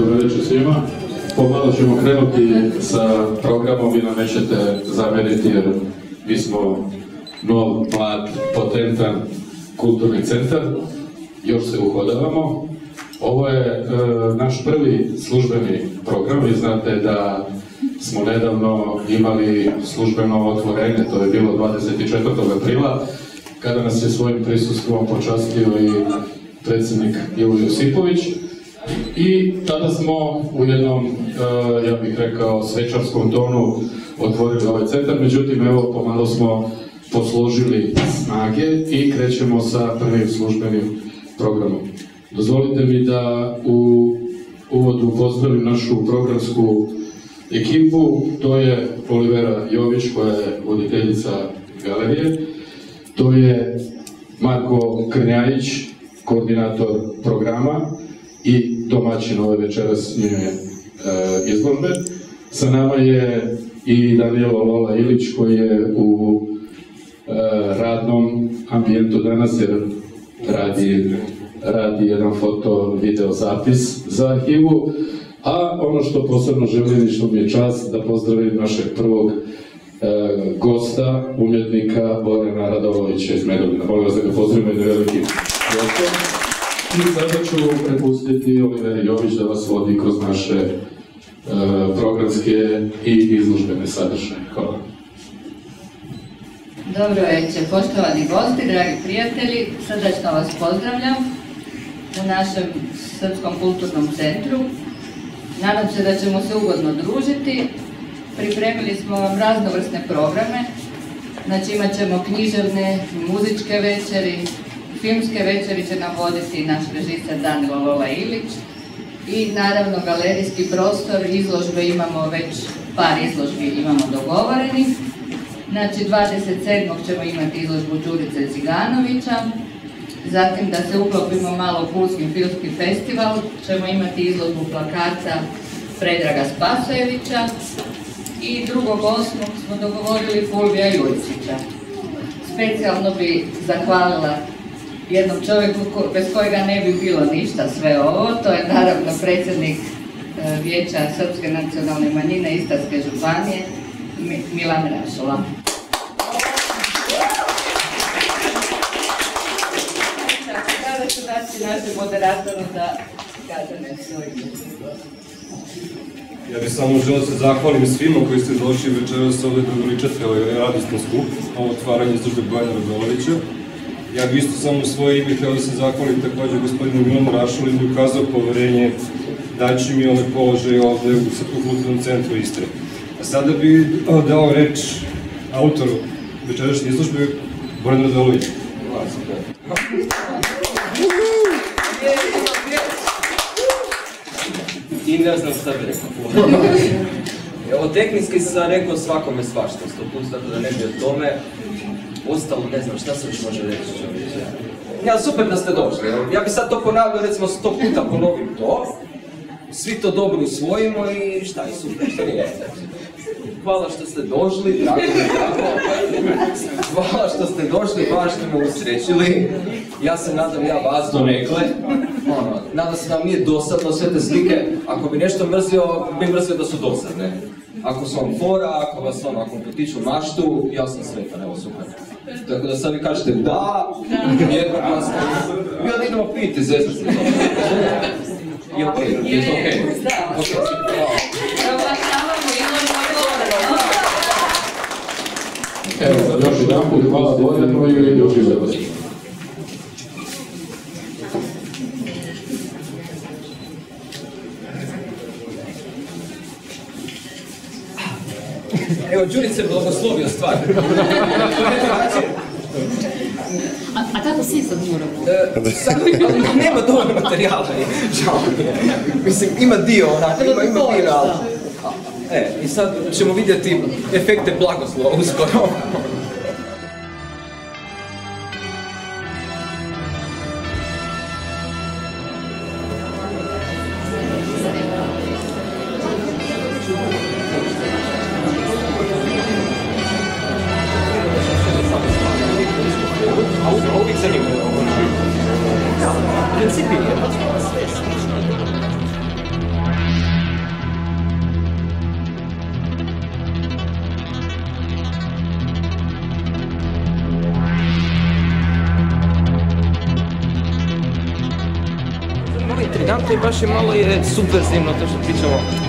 Dobro večer svima. Pomalo ćemo krenuti sa programom, vi nam nećete zamjeriti jer mi smo nov, mlad, potentan kulturni centar. Još se uhodavamo. Ovo je naš prvi službeni program. Vi znate da smo nedavno imali službeno otvorenje, to je bilo 24. aprila, kada nas je svojim prisustvom počastio i predsjednik Ivo Josipović. I tada smo u jednom, ja bih rekao, svečarskom tonu otvorili ovaj centar, međutim, evo, pomalo smo posložili snage i krećemo sa prvim službenim programom. Dozvolite mi da u uvodu pozdravim našu programsku ekipu. To je Olivera Jović, koja je voditeljica galerije. To je Marko Krnjajić, koordinator programa i domaćin ove večerašnje izložbe. Sa nama je i Danijelo Lola Ilić, koji je u radnom ambijentu danas, jer radi jedan foto-video zapis za arhivu. A ono što posebno želim i što mi je čast da pozdravim našeg prvog gosta, umjetnika Borjana Radolovića iz Medulina. Molim vas da ga pozdravimo jednim velikim gostom. I sada ću prepustiti Oliveri Jović da vas vodi kroz naše programske i izložbene sadržaje. Hvala. Dobro večer, poštovani gosti, dragi prijatelji, srdačno vas pozdravljam u našem Srpskom kulturnom centru. Nadam se da ćemo se ugodno družiti. Pripremili smo vam raznovrsne programe, znači imat ćemo književne, muzičke večeri, filmske večeri će nam voditi naš režiser Danilo Lola Ilić i naravno galerijski prostor, izložbe imamo već, par izložbi imamo dogovorenih. Znači 27. ćemo imati izložbu Đurice Ciganovića, zatim da se uklopimo malo u Pulski filmski festival, ćemo imati izložbu plakata Predraga Spasojevića i 2.8. smo dogovorili Fulvija Juricića. Specijalno bi zahvalila jednom čovjeku bez kojega ne bi bilo ništa sve ovo, to je naravno predsjednik Vijeća Srpske nacionalne manjine Istarske županije, Milan Rašola. Sada ću dati našem moderatoru da kaže nešto. Ja bih samo želeo se zahvalim svima koji ste došli večeras ovdje da veličate ovaj radostan skup, ovo otvaranje izložbe Borjana Radolovića. Ja bih isto samo u svoje ime htio da se zahvalim također gospodinu Milanu Rašolu i ukazao poverenje daći mi ovaj položaj ovdje u Srpskom kulturnom centru Istre. A sada bih dao reč autoru večerašnje izložbe Borjana Radolovića. I ne znam šta bih rekao. Evo, tehnički sam rekao svakome svašta, 100%, tako da ne bi o tome. Ostalo, ne znam, šta se još može reći čovječe. Ja, super da ste došli, ja bi sad to ponavljao, recimo 100 puta ponovim to. Svi to dobro usvojimo i šta je super, što nije. Hvala što ste došli, drago mi je drago. Hvala što ste došli, hvala što me usrećili. Ja se nadam ja vas donekle. Nadam se da vam nije dosadno sve te slike. Ako bi nešto mrzio, bi mrzio da su dosadne. Ako su vam fora, ako vas ako potiču maštu, ja sam sretan, evo super. Tako da sad vi kažete da, jednoglasno. Mi onda idemo piti, zezati se. I okej, je to okej? Evo, još jedan put hvala Borjanu i uživajte. Evo, Đurice blagoslovio stvar. A kako svi sad moramo? Nema dovoljno materijala, žao mi je. Mislim, ima dio onako, ima viral. I sad ćemo vidjeti efekte blagoslova uskoro. A uvijek zanimljivo. Principi je. fascinantno i baš je malo je subverzivno to što pričamo